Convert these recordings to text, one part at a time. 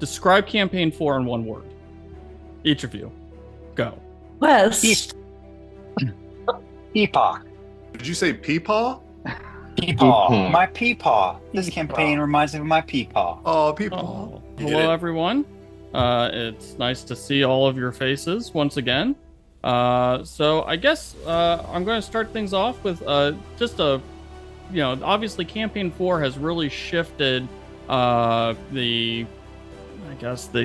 Describe campaign 4 in one word. Each of you. Go. West. Peepaw. Did you say peepaw? Peepaw. My peepaw. This campaign reminds me of my peepaw. Oh, peepaw. Hello, everyone. It's nice to see all of your faces once again. So I guess I'm going to start things off with obviously campaign 4 has really shifted the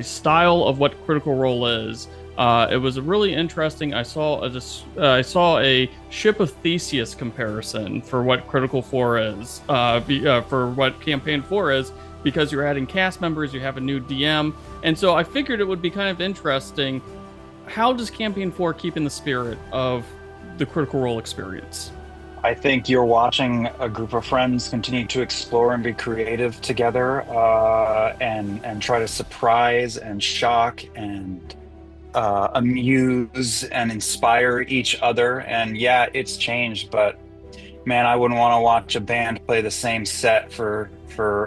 style of what Critical Role is. It was really interesting. I saw a Ship of Theseus comparison for what Critical 4 is, for what Campaign 4 is, because you're adding cast members, you have a new DM, and so I figured it would be kind of interesting. How does Campaign 4 keep in the spirit of the Critical Role experience? I think you're watching a group of friends continue to explore and be creative together, and try to surprise and shock and amuse and inspire each other. And yeah, it's changed, but man, I wouldn't want to watch a band play the same set for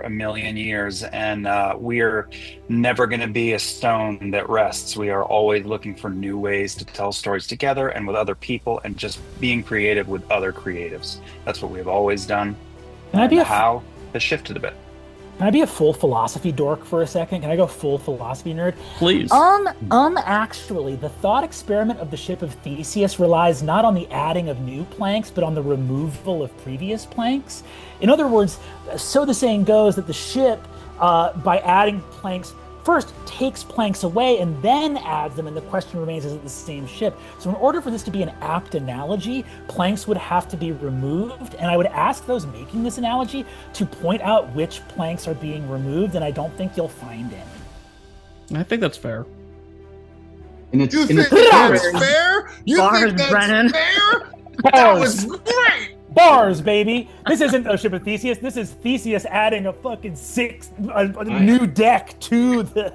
a million years. And we're never going to be a stone that rests. We are always looking for new ways to tell stories together and with other people, and just being creative with other creatives. That's what we've always done. How has shifted a bit. Can I be a full philosophy dork for a second? Can I go full philosophy nerd? Please. Actually, the thought experiment of the Ship of Theseus relies not on the adding of new planks, but on the removal of previous planks. In other words, so the saying goes that the ship, by adding planks, first takes planks away and then adds them, and the question remains, is it the same ship? So in order for this to be an apt analogy, planks would have to be removed, and I would ask those making this analogy to point out which planks are being removed, and I don't think you'll find any. I think that's fair. You think that's fair? You Bars, think that's Brennan. fair? That was great! Bars, baby! This isn't a Ship of Theseus. This is Theseus adding a fucking new deck to the.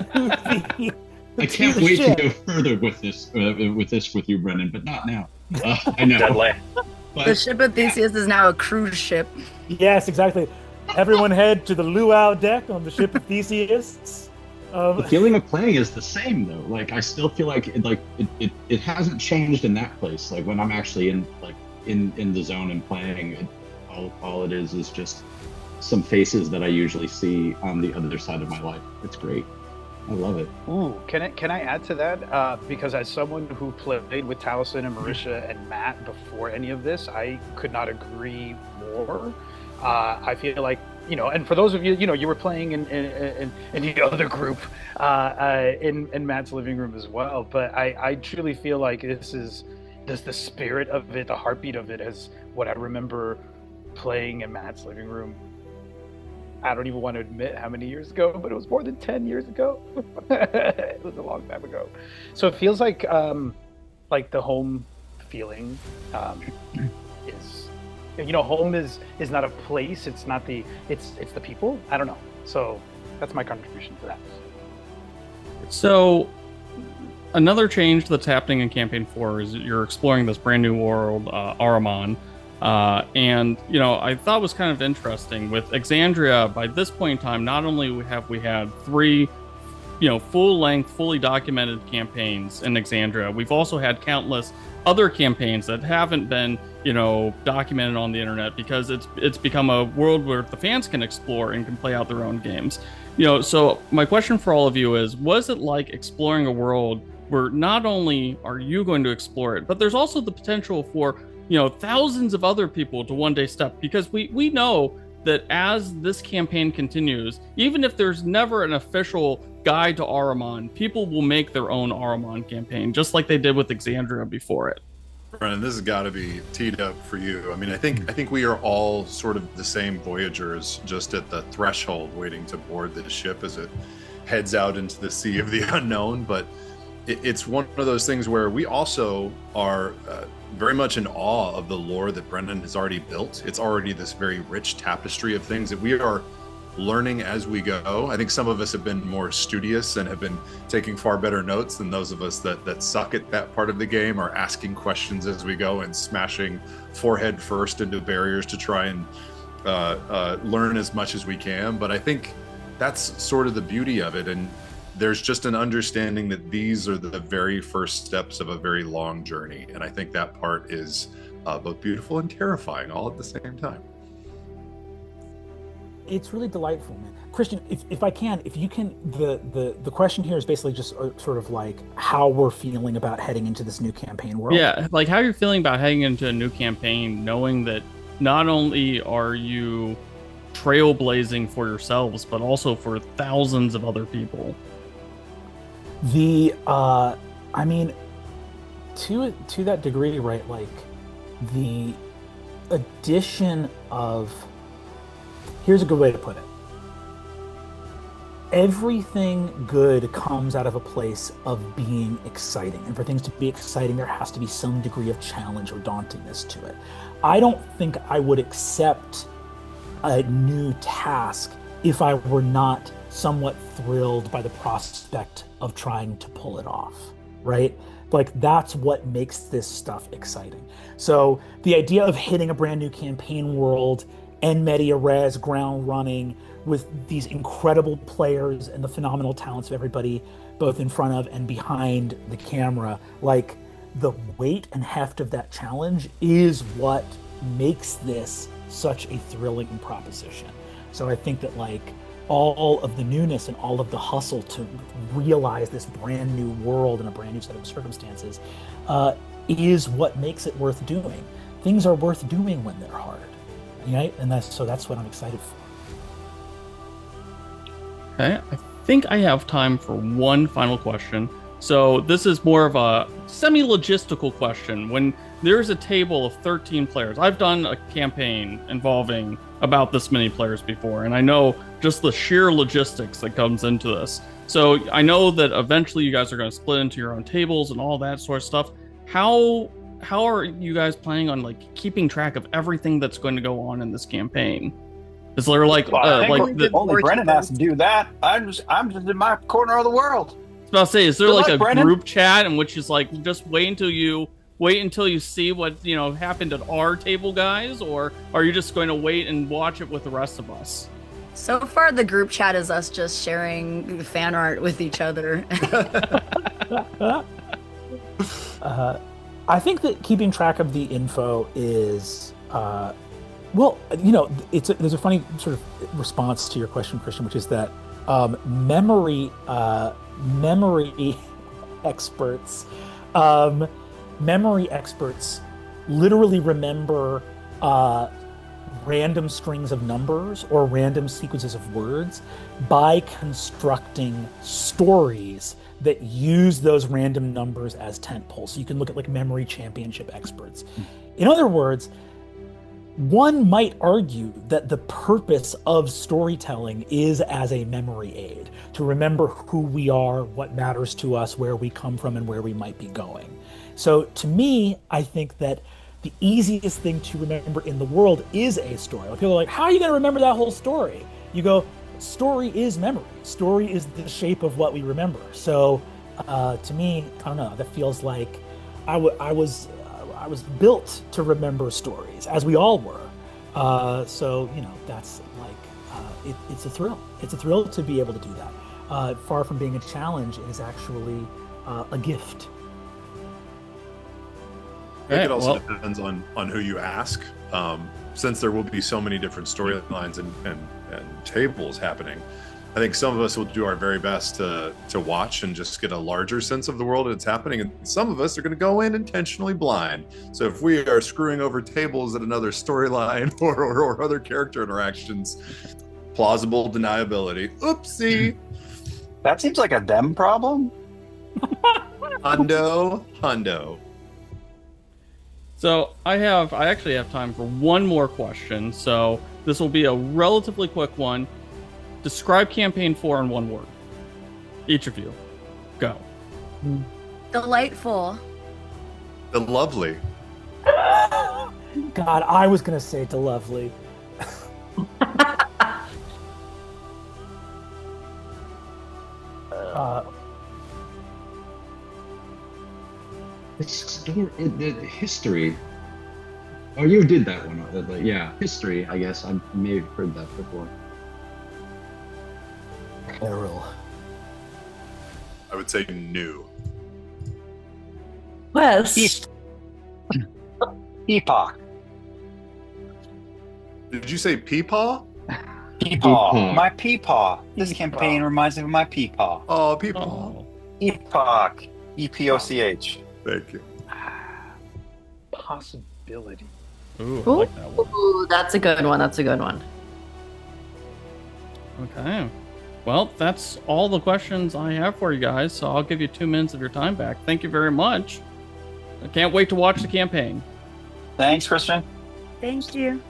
I can't wait to go further with this with you, Brennan, but not now. I know. Deadly. But, The Ship of Theseus is now a cruise ship. Yes, exactly. Everyone head to the luau deck on the Ship of Theseus. the feeling of playing is the same though. Like I still feel like it hasn't changed in that place. Like when I'm actually in the zone and playing, all it is just some faces that I usually see on the other side of my life. It's great. I love it. Ooh, can I add to that? Because as someone who played with Taliesin and Marisha and Matt before any of this, I could not agree more. I feel like, and for those of you, you were playing in the other group in Matt's living room as well. But I truly feel like this is the spirit of it, the heartbeat of it, is what I remember playing in Matt's living room. I don't even want to admit how many years ago, but it was more than 10 years ago. It was a long time ago. So it feels like the home feeling is, home is not a place. It's not it's the people. I don't know. So that's my contribution to that. So another change that's happening in Campaign 4 is you're exploring this brand new world, Araman. And I thought it was kind of interesting with Exandria. By this point in time, not only have we had 3 full-length, fully documented campaigns in Exandria, we've also had countless other campaigns that haven't been documented on the internet, because it's become a world where the fans can explore and can play out their own games. So my question for all of you is, was it like exploring a world where not only are you going to explore it, but there's also the potential for thousands of other people to one day step, because we know that as this campaign continues, even if there's never an official guide to Araman, people will make their own Araman campaign, just like they did with Exandria before it. Brennan, this has got to be teed up for you. I mean, I think we are all sort of the same voyagers, just at the threshold, waiting to board the ship as it heads out into the sea of the unknown. But it's one of those things where we also are very much in awe of the lore that Brennan has already built. It's already this very rich tapestry of things that we are learning as we go. I think some of us have been more studious and have been taking far better notes than those of us that suck at that part of the game, are asking questions as we go and smashing forehead first into barriers to try and learn as much as we can. But I think that's sort of the beauty of it. And there's just an understanding that these are the very first steps of a very long journey. And I think that part is both beautiful and terrifying all at the same time. It's really delightful, man. Christian, if you can, the question here is basically just sort of like how we're feeling about heading into this new campaign world. Yeah, like how you're feeling about heading into a new campaign, knowing that not only are you trailblazing for yourselves, but also for thousands of other people. I mean, to that degree, right? Like the addition of, here's a good way to put it. Everything good comes out of a place of being exciting. And for things to be exciting, there has to be some degree of challenge or dauntingness to it. I don't think I would accept a new task if I were not somewhat thrilled by the prospect of trying to pull it off, right? Like that's what makes this stuff exciting. So the idea of hitting a brand new campaign world, en media res, ground running, with these incredible players and the phenomenal talents of everybody, both in front of and behind the camera, like the weight and heft of that challenge is what makes this such a thrilling proposition. So I think that like all of the newness and all of the hustle to realize this brand new world and a brand new set of circumstances is what makes it worth doing. Things are worth doing when they're hard, right? And that's what I'm excited for. Okay, I think I have time for one final question. So this is more of a semi-logistical question. When there's a table of 13 players, I've done a campaign involving about this many players before, and I know just the sheer logistics that comes into this. So I know that eventually you guys are going to split into your own tables and all that sort of stuff. How are you guys planning on like keeping track of everything that's going to go on in this campaign? Is there like only Brennan has to do that? I'm just in my corner of the world. I was about to say, is there Good like luck, a Brennan. group chat in which is like just wait until you see what happened at our table, guys, or are you just going to wait and watch it with the rest of us? So far, the group chat is us just sharing fan art with each other. I think that keeping track of the info is, there's a funny sort of response to your question, Christian, which is that memory experts literally remember random strings of numbers or random sequences of words by constructing stories that use those random numbers as tentpoles. So you can look at like memory championship experts. In other words, one might argue that the purpose of storytelling is as a memory aid, to remember who we are, what matters to us, where we come from, and where we might be going. So to me, I think that the easiest thing to remember in the world is a story. Like people are like, how are you going to remember that whole story? You go, story is memory. Story is the shape of what we remember. So to me, I don't know, that feels like I was built to remember stories, as we all were. So, that's like, it's a thrill. It's a thrill to be able to do that. Far from being a challenge, it is actually a gift. I think it also depends on who you ask. Since there will be so many different storylines and tables happening, I think some of us will do our very best to watch and just get a larger sense of the world that's happening, and some of us are going to go in intentionally blind. So if we are screwing over tables at another storyline or other character interactions, plausible deniability. Oopsie. That seems like a them problem. Hundo. So I actually have time for one more question. So this will be a relatively quick one. Describe campaign 4 in one word. Each of you. Go. Delightful. The lovely. God, I was going to say to lovely. The history. Oh, you did that one. Yeah, history, I guess. I may have heard that before. Errol. I would say new. West. Epoch. Did you say peepaw? Peepaw. My peepaw. This Peepaw. campaign reminds me of my peepaw. Oh, peepaw. Oh. Epoch. EPOCH. Thank you. Possibility. Ooh, I like that one. Ooh, that's a good one. That's a good one. Okay. Well, that's all the questions I have for you guys, so I'll give you 2 minutes of your time back. Thank you very much. I can't wait to watch the campaign. Thanks, Christian. Thank you.